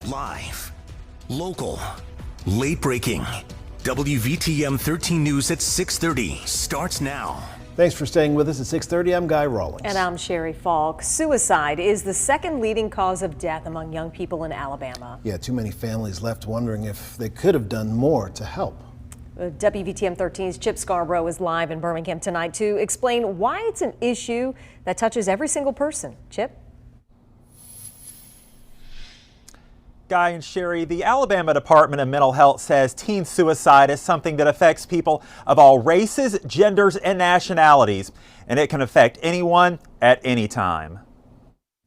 Live, local, late breaking. WVTM 13 News at 6:30 starts now. Thanks for staying with us at 6:30. I'm Guy Rawlings. And I'm Sherry Falk. Suicide is the second leading cause of death among young people in Alabama. Yeah, too many families left wondering if they could have done more to help. WVTM 13's Chip Scarborough is live in Birmingham tonight to explain why it's an issue that touches every single person. Chip? Guy and Sherry, the Alabama Department of Mental Health says teen suicide is something that affects people of all races, genders, and nationalities, and it can affect anyone at any time.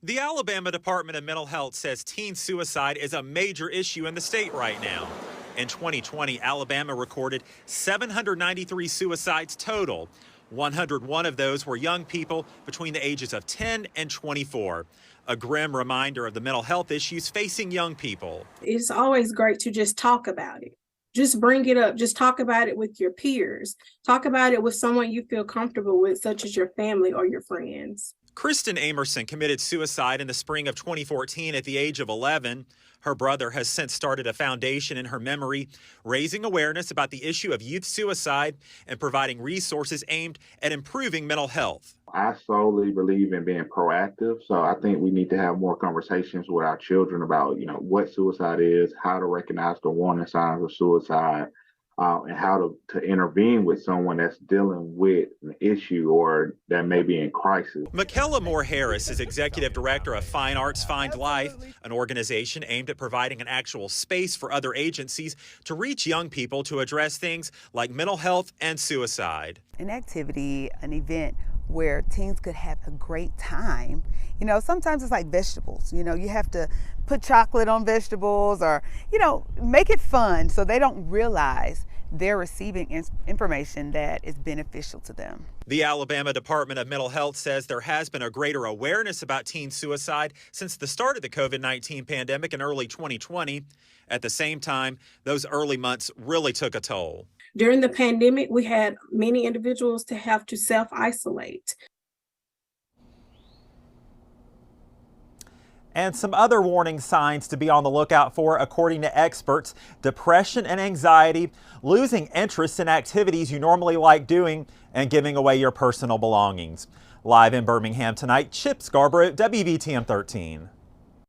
The Alabama Department of Mental Health says teen suicide is a major issue in the state right now. In 2020, Alabama recorded 793 suicides total. 101 of those were young people between the ages of 10 and 24. A grim reminder of the mental health issues facing young people. It's always great to just talk about it. Just bring it up. Just talk about it with your peers. Talk about it with someone you feel comfortable with, such as your family or your friends. Kristen Amerson committed suicide in the spring of 2014 at the age of 11. Her brother has since started a foundation in her memory, raising awareness about the issue of youth suicide and providing resources aimed at improving mental health. I solely believe in being proactive. So I think we need to have more conversations with our children about, what suicide is, how to recognize the warning signs of suicide, and how to intervene with someone that's dealing with an issue or that may be in crisis. Michaela Moore Harris is executive director of Fine Arts Find Life, an organization aimed at providing an actual space for other agencies to reach young people to address things like mental health and suicide. An activity, an event where teens could have a great time. Sometimes it's like vegetables. You have to put chocolate on vegetables or, make it fun so they don't realize they're receiving information that is beneficial to them. The Alabama Department of Mental Health says there has been a greater awareness about teen suicide since the start of the COVID-19 pandemic in early 2020. At the same time, those early months really took a toll. During the pandemic, we had many individuals to have to self-isolate. And some other warning signs to be on the lookout for, according to experts: depression and anxiety, losing interest in activities you normally like doing, and giving away your personal belongings. Live in Birmingham tonight, Chip Scarborough, WVTM 13.